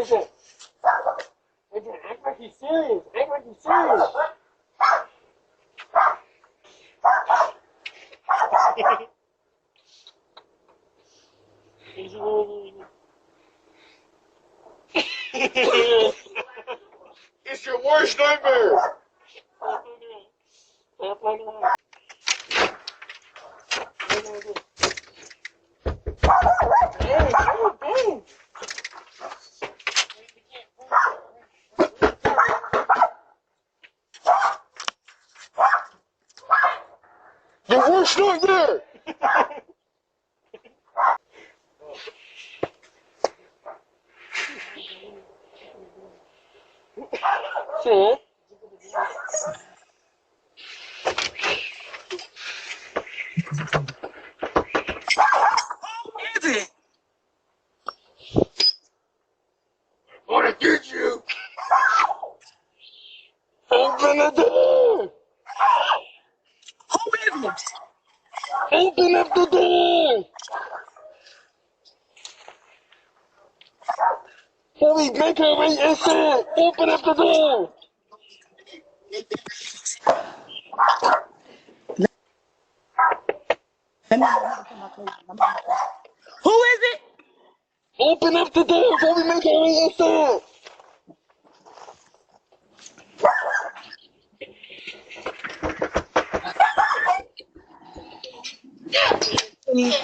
Agent. Agent, act like he's serious. Act like he's serious. It's your worst nightmare. Your worst nightmare. Shit. Is it? I want to get you. Open the door. Who is it? Open up the door. Holy, make her wait inside. Open up the door. Who is it? Open up the door before we make our way inside. Please,